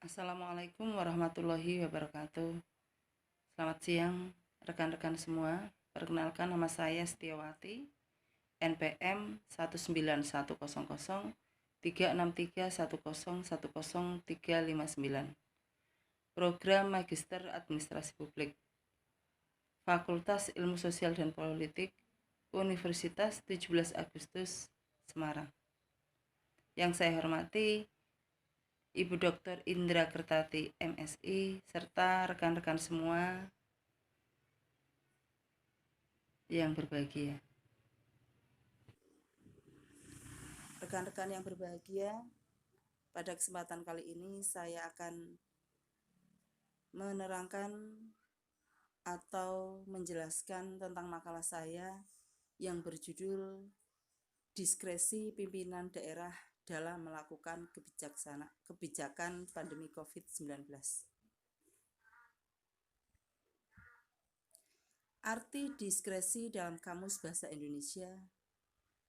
Assalamualaikum warahmatullahi wabarakatuh. Selamat siang rekan-rekan semua. Perkenalkan, nama saya Setiawati, NPM 191003631010359, Program Magister Administrasi Publik, Fakultas Ilmu Sosial dan Politik, Universitas 17 Agustus, Semarang. Yang saya hormati Ibu Dr. Indra Kertati, MSI, serta rekan-rekan semua yang berbahagia. Rekan-rekan yang berbahagia, pada kesempatan kali ini saya akan menerangkan atau menjelaskan tentang makalah saya yang berjudul Diskresi Pimpinan Daerah dalam melakukan kebijakan pandemi COVID-19. Arti diskresi dalam Kamus Bahasa Indonesia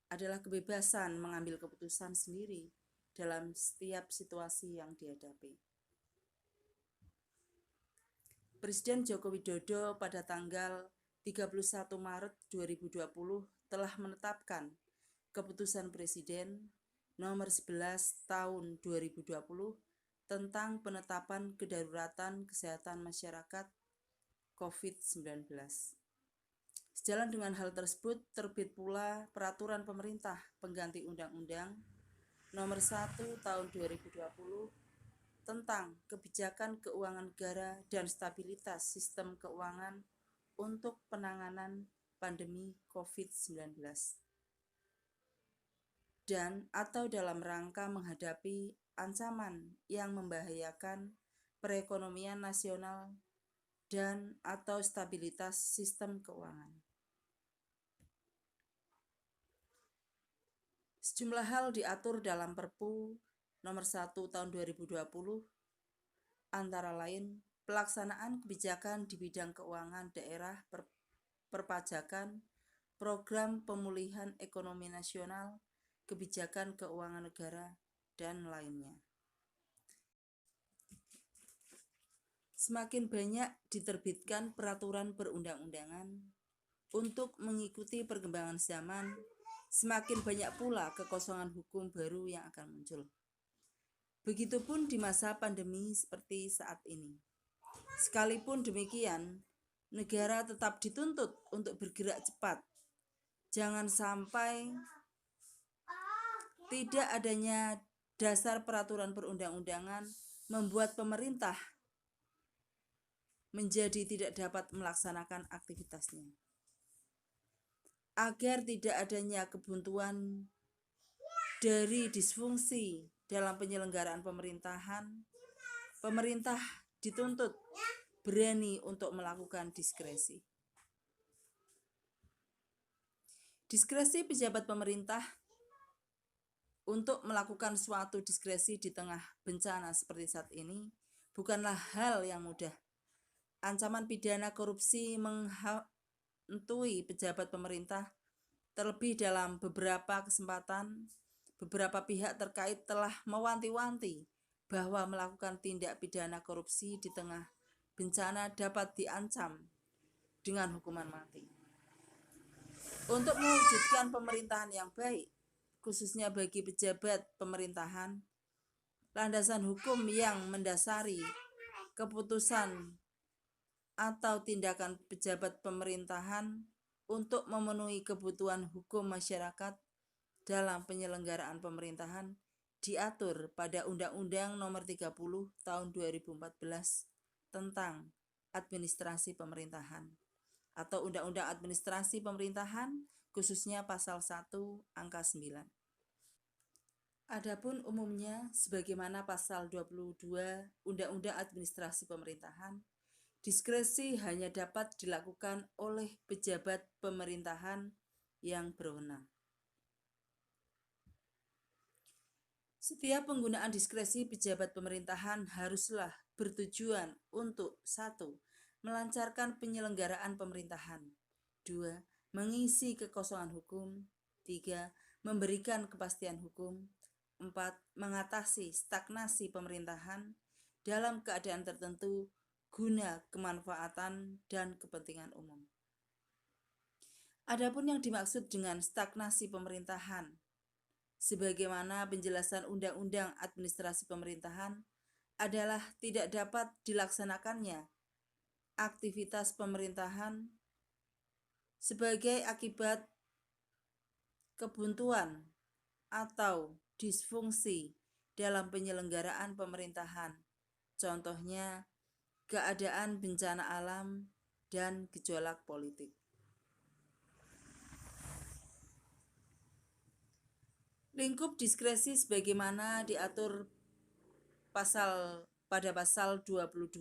adalah kebebasan mengambil keputusan sendiri dalam setiap situasi yang dihadapi. Presiden Joko Widodo pada tanggal 31 Maret 2020 telah menetapkan Keputusan Presiden Nomor 11 Tahun 2020 tentang penetapan kedaruratan kesehatan masyarakat COVID-19. Sejalan dengan hal tersebut, terbit pula Peraturan Pemerintah Pengganti Undang-Undang Nomor 1 Tahun 2020 tentang Kebijakan Keuangan Negara dan Stabilitas Sistem Keuangan untuk Penanganan Pandemi COVID-19 dan atau dalam rangka menghadapi ancaman yang membahayakan perekonomian nasional dan atau stabilitas sistem keuangan. Sejumlah hal diatur dalam Perpu Nomor 1 Tahun 2020, antara lain pelaksanaan kebijakan di bidang keuangan daerah, perpajakan, program pemulihan ekonomi nasional, kebijakan keuangan negara, dan lainnya. Semakin banyak diterbitkan peraturan perundang-undangan untuk mengikuti perkembangan zaman, semakin banyak pula kekosongan hukum baru yang akan muncul. Begitupun di masa pandemi seperti saat ini. Sekalipun demikian, negara tetap dituntut untuk bergerak cepat. Jangan sampai tidak adanya dasar peraturan perundang-undangan membuat pemerintah menjadi tidak dapat melaksanakan aktivitasnya. Agar tidak adanya kebuntuan dari disfungsi dalam penyelenggaraan pemerintahan, pemerintah dituntut berani untuk melakukan diskresi. Diskresi pejabat pemerintah untuk melakukan suatu diskresi di tengah bencana seperti saat ini bukanlah hal yang mudah. Ancaman pidana korupsi menghantui pejabat pemerintah. Terlebih dalam beberapa kesempatan, beberapa pihak terkait telah mewanti-wanti bahwa melakukan tindak pidana korupsi di tengah bencana dapat diancam dengan hukuman mati. Untuk mewujudkan pemerintahan yang baik, khususnya bagi pejabat pemerintahan, landasan hukum yang mendasari keputusan atau tindakan pejabat pemerintahan untuk memenuhi kebutuhan hukum masyarakat dalam penyelenggaraan pemerintahan diatur pada Undang-Undang Nomor 30 Tahun 2014 tentang Administrasi Pemerintahan atau Undang-Undang Administrasi Pemerintahan, khususnya pasal 1 angka 9. Adapun umumnya sebagaimana pasal 22 Undang-Undang Administrasi Pemerintahan, diskresi hanya dapat dilakukan oleh pejabat pemerintahan yang berwenang. Setiap penggunaan diskresi pejabat pemerintahan haruslah bertujuan untuk 1. Melancarkan penyelenggaraan pemerintahan, 2. Mengisi kekosongan hukum, 3. Memberikan kepastian hukum, 4. Mengatasi stagnasi pemerintahan, dalam keadaan tertentu guna kemanfaatan dan kepentingan umum. Adapun yang dimaksud dengan stagnasi pemerintahan, sebagaimana penjelasan Undang-Undang Administrasi Pemerintahan, adalah tidak dapat dilaksanakannya aktivitas pemerintahan sebagai akibat kebuntuan atau disfungsi dalam penyelenggaraan pemerintahan. Contohnya, keadaan bencana alam dan gejolak politik. Lingkup diskresi sebagaimana diatur pada pasal 22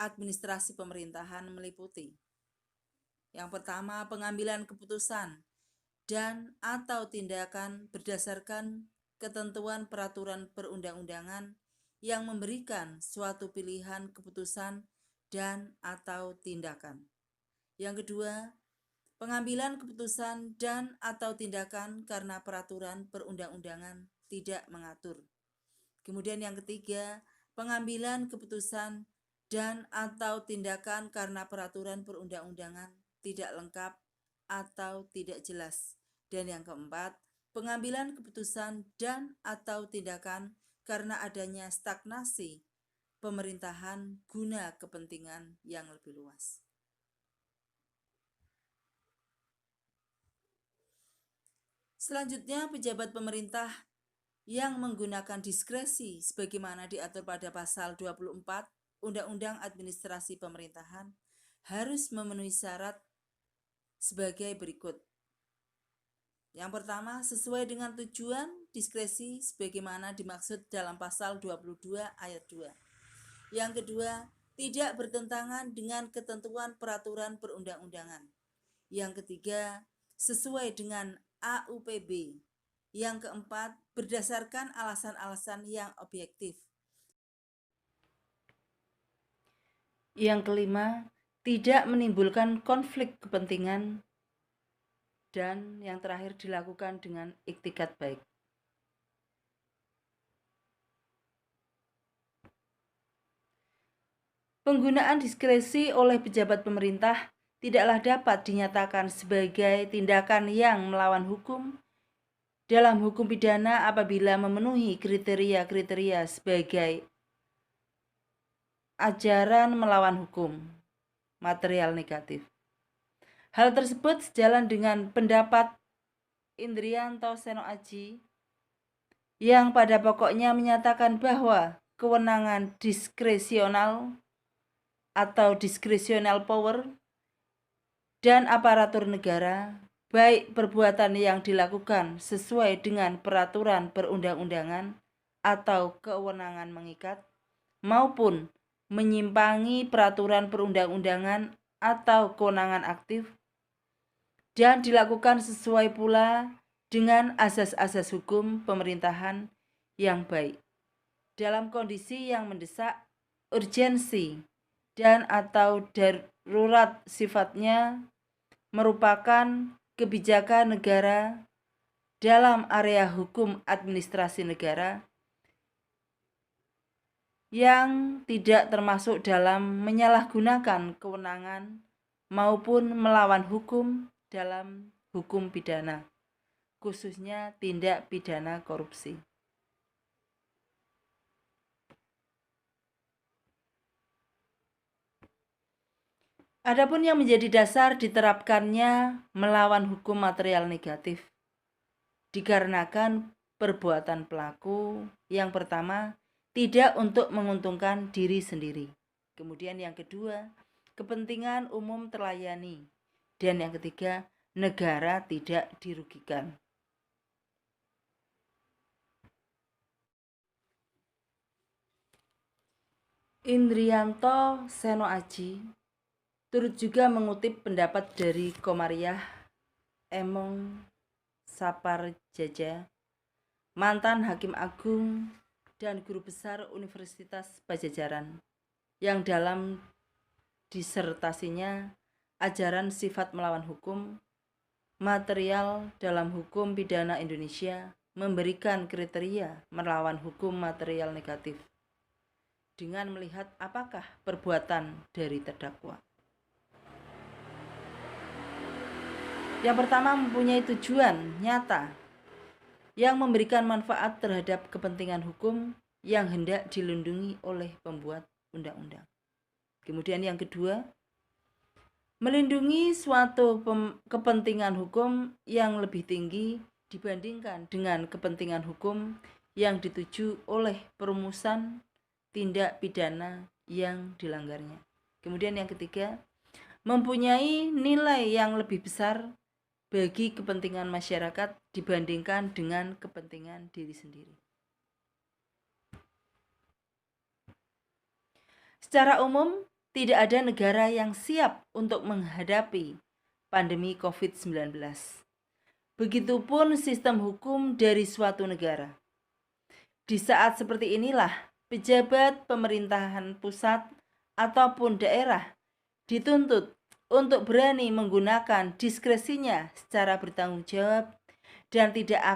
Administrasi Pemerintahan meliputi: yang pertama, pengambilan keputusan dan atau tindakan berdasarkan ketentuan peraturan perundang-undangan yang memberikan suatu pilihan keputusan dan atau tindakan. Yang kedua, pengambilan keputusan dan atau tindakan karena peraturan perundang-undangan tidak mengatur. Kemudian yang ketiga, pengambilan keputusan dan atau tindakan karena peraturan perundang-undangan tidak lengkap atau tidak jelas. Dan yang keempat, pengambilan keputusan dan atau tindakan karena adanya stagnasi pemerintahan guna kepentingan yang lebih luas. Selanjutnya, pejabat pemerintah yang menggunakan diskresi sebagaimana diatur pada pasal 24 Undang-Undang Administrasi Pemerintahan harus memenuhi syarat sebagai berikut. Yang pertama, sesuai dengan tujuan diskresi sebagaimana dimaksud dalam pasal 22 ayat 2. Yang kedua, tidak bertentangan dengan ketentuan peraturan perundang-undangan. Yang ketiga, sesuai dengan AUPB. Yang keempat, berdasarkan alasan-alasan yang objektif. Yang kelima, tidak menimbulkan konflik kepentingan. Dan yang terakhir, dilakukan dengan iktikat baik. Penggunaan diskresi oleh pejabat pemerintah tidaklah dapat dinyatakan sebagai tindakan yang melawan hukum dalam hukum pidana apabila memenuhi kriteria-kriteria sebagai ajaran melawan hukum material negatif. Hal tersebut sejalan dengan pendapat Indrianto Seno Aji yang pada pokoknya menyatakan bahwa kewenangan diskresional atau discretional power dan aparatur negara, baik perbuatan yang dilakukan sesuai dengan peraturan perundang-undangan atau kewenangan mengikat, maupun menyimpangi peraturan perundang-undangan atau kewenangan aktif, dan dilakukan sesuai pula dengan asas-asas hukum pemerintahan yang baik dalam kondisi yang mendesak, urgensi, dan atau darurat sifatnya, merupakan kebijakan negara dalam area hukum administrasi negara yang tidak termasuk dalam menyalahgunakan kewenangan maupun melawan hukum dalam hukum pidana, khususnya tindak pidana korupsi. Adapun yang menjadi dasar diterapkannya melawan hukum material negatif dikarenakan perbuatan pelaku yang pertama tidak untuk menguntungkan diri sendiri. Kemudian yang kedua, kepentingan umum terlayani. Dan yang ketiga, negara tidak dirugikan. Indrianto Seno Aji turut juga mengutip pendapat dari Komariah Emong Saparjaja, mantan Hakim Agung dan Guru Besar Universitas Pajajaran, yang dalam disertasinya Ajaran Sifat Melawan Hukum Material dalam Hukum Pidana Indonesia memberikan kriteria melawan hukum material negatif. dengan melihat apakah perbuatan dari terdakwa. Yang pertama, mempunyai tujuan nyata yang memberikan manfaat terhadap kepentingan hukum yang hendak dilindungi oleh pembuat undang-undang. Kemudian yang kedua, melindungi suatu kepentingan hukum yang lebih tinggi dibandingkan dengan kepentingan hukum yang dituju oleh perumusan tindak pidana yang dilanggarnya. Kemudian yang ketiga, mempunyai nilai yang lebih besar bagi kepentingan masyarakat dibandingkan dengan kepentingan diri sendiri. Secara umum, tidak ada negara yang siap untuk menghadapi pandemi COVID-19. Begitupun sistem hukum dari suatu negara. Di saat seperti inilah, pejabat pemerintahan pusat ataupun daerah dituntut untuk berani menggunakan diskresinya secara bertanggung jawab dan tidak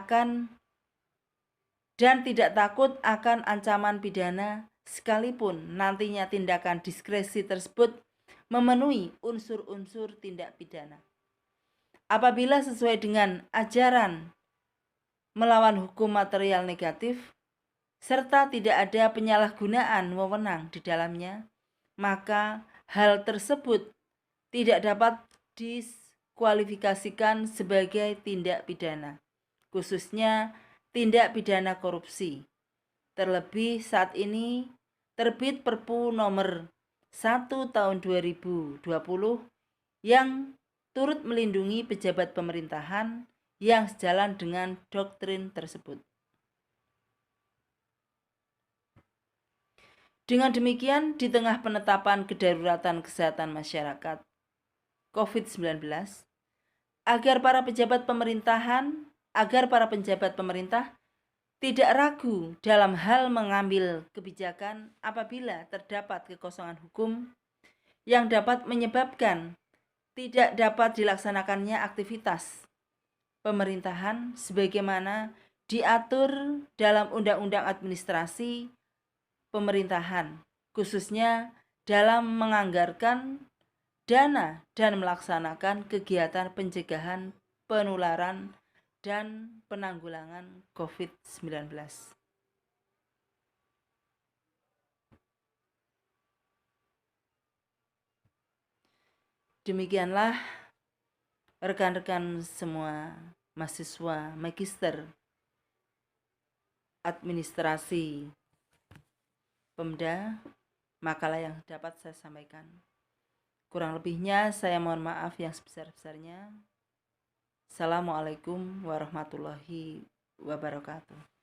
takut akan ancaman pidana, sekalipun nantinya tindakan diskresi tersebut memenuhi unsur-unsur tindak pidana. Apabila sesuai dengan ajaran melawan hukum material negatif, serta tidak ada penyalahgunaan wewenang di dalamnya, maka hal tersebut tidak dapat diskualifikasikan sebagai tindak pidana, khususnya tindak pidana korupsi. Terlebih saat ini terbit Perpu nomor 1 tahun 2020 yang turut melindungi pejabat pemerintahan yang sejalan dengan doktrin tersebut. Dengan demikian, di tengah penetapan kedaruratan kesehatan masyarakat COVID-19, agar para pejabat pemerintah tidak ragu dalam hal mengambil kebijakan apabila terdapat kekosongan hukum yang dapat menyebabkan tidak dapat dilaksanakannya aktivitas pemerintahan sebagaimana diatur dalam Undang-Undang Administrasi Pemerintahan, khususnya dalam menganggarkan dana dan melaksanakan kegiatan pencegahan penularan dan penanggulangan COVID-19. Demikianlah rekan-rekan semua mahasiswa magister administrasi Pemda, makalah yang dapat saya sampaikan. Kurang lebihnya saya mohon maaf yang sebesar-besarnya. Assalamualaikum warahmatullahi wabarakatuh.